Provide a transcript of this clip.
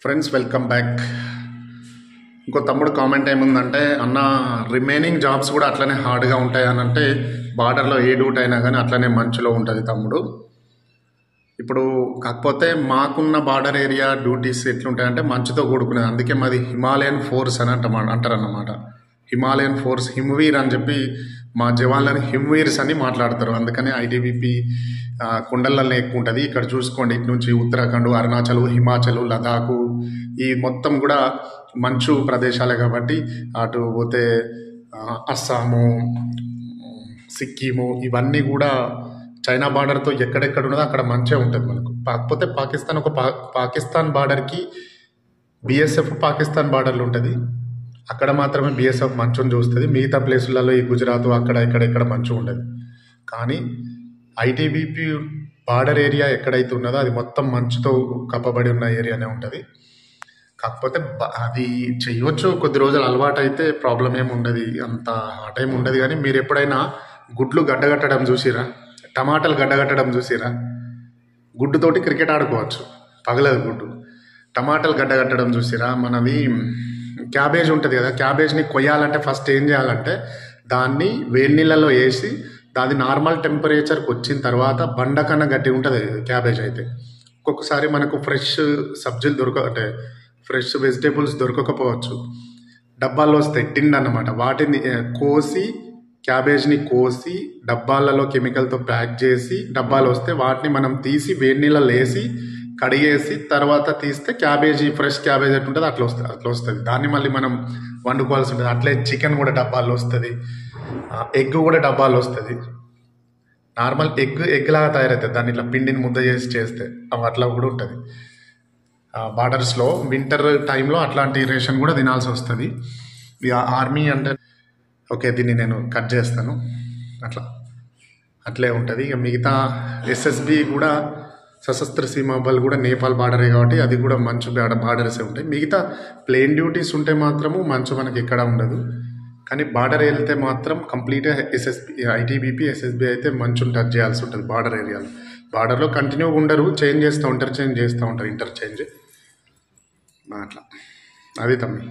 Friends welcome back. ఇంకో తమ్ముడు comment ఏముందంటే, అన్న రిమైనింగ్ జాబ్స్ కూడా అట్లనే హార్డ్గా ఉంటాయి అని అంటే, బార్డర్లో ఏ డ్యూటీ అయినా కానీ అట్లనే మంచులో ఉంటుంది తమ్ముడు. ఇప్పుడు కాకపోతే మాకున్న బార్డర్ ఏరియా డ్యూటీస్ ఎట్లుంటాయంటే మంచుతో కూడుకునేది. అందుకే మాది హిమాలయన్ ఫోర్స్ అని అంటారన్నమాట. హిమాలయన్ ఫోర్స్, హిమ్వీర్ అని చెప్పి మా జవాన్లని హిమ్వీర్స్ అని మాట్లాడతారు. అందుకని ఐటీబీపీ కొండలలో ఎక్కువ ఉంటుంది. ఇక్కడ చూసుకోండి, ఇటు నుంచి ఉత్తరాఖండ్, అరుణాచల్, హిమాచల్, లదాఖ్ ఈ మొత్తం కూడా మంచు ప్రదేశాలే కాబట్టి అటు పోతే అస్సాము, సిక్కిము ఇవన్నీ కూడా చైనా బార్డర్తో ఎక్కడెక్కడ ఉన్నదో అక్కడ మంచిగా ఉంటుంది మనకు. కాకపోతే పాకిస్తాన్ బార్డర్కి బిఎస్ఎఫ్ పాకిస్తాన్ బార్డర్లు ఉంటుంది. అక్కడ మాత్రమే బిఎస్ఎఫ్ మంచుని చూస్తుంది. మిగతా ప్లేసులలో ఈ గుజరాత్ అక్కడ ఇక్కడ మంచు ఉండదు. కానీ ఐటీబీపీ బార్డర్ ఏరియా ఎక్కడైతే ఉన్నదో అది మొత్తం మంచుతో కప్పబడి ఉన్న ఏరియానే ఉంటుంది. కాకపోతే అది చెయ్యొచ్చు, కొద్ది రోజులు అలవాటు అయితే ప్రాబ్లం ఏమి ఉండదు, అంత ఆ టైం ఉండదు. కానీ మీరు ఎప్పుడైనా గుడ్లు గడ్డగట్టడం చూసిరా, టమాటాలు గడ్డగట్టడం చూసిరా? గుడ్డుతోటి క్రికెట్ ఆడుకోవచ్చు, పగలదు గుడ్డు. టమాటాలు గడ్డగట్టడం చూసిరా? మనది క్యాబేజ్ ఉంటుంది కదా, క్యాబేజ్ని కొయ్యాలంటే ఫస్ట్ ఏం చేయాలంటే దాన్ని వేడి నీళ్ళలో వేసి దాని నార్మల్ టెంపరేచర్కి వచ్చిన తర్వాత బండ కన్నా గట్టి ఉంటుంది క్యాబేజ్ అయితే. ఒక్కొక్కసారి మనకు ఫ్రెష్ సబ్జీలు అంటే ఫ్రెష్ వెజిటేబుల్స్ దొరకకపోవచ్చు, డబ్బాల్లో వస్తాయి టిన్ అన్నమాట. వాటిని కోసి, క్యాబేజ్ని కోసి డబ్బాలలో కెమికల్తో ప్యాక్ చేసి డబ్బాలు వస్తే వాటిని మనం తీసి వేడి నీళ్ళలో వేసి కడిగేసి తర్వాత తీస్తే క్యాబేజీ, ఫ్రెష్ క్యాబేజ్ ఎట్లుంటుంది అట్లా వస్తుంది. దాన్ని మళ్ళీ మనం వండుకోవాల్సి ఉంటుంది. అట్లే చికెన్ కూడా డబ్బాల్లో వస్తుంది, ఎగ్ కూడా డబ్బాల్లో వస్తుంది. నార్మల్ ఎగ్ లాగా తయారవుతుంది, దాన్ని ఇట్లా పిండిని ముద్ద చేస్తే అట్లా కూడా ఉంటుంది. బార్డర్స్లో వింటర్ టైంలో అట్లాంటి రేషన్ కూడా తినాల్సి వస్తుంది. ఆర్మీ అంటే ఓకే, దీన్ని నేను కట్ చేస్తాను. అట్లే ఉంటుంది. ఇక మిగతా ఎస్ఎస్బి కూడా సశస్త్ర సీమా బల్ కూడా నేపాల్ బార్డరే కాబట్టి అది కూడా మంచు బార్డర్సే ఉంటాయి. మిగతా ప్లేన్ డ్యూటీస్ ఉంటే మాత్రము మంచు మనకి ఎక్కడ ఉండదు. కానీ బార్డర్ వెళ్తే మాత్రం కంప్లీట్గా ఐటీబీపీ, ఎస్ఎస్బి అయితే మంచుని టచ్ చేయాల్సి ఉంటుంది బార్డర్ ఏరియాలో. బార్డర్లో కంటిన్యూగా ఉండరు, ఇంటర్చేంజ్ చేస్తూ ఉంటారు ఇంటర్చేంజ్ అట్లా. అది తమ్మి.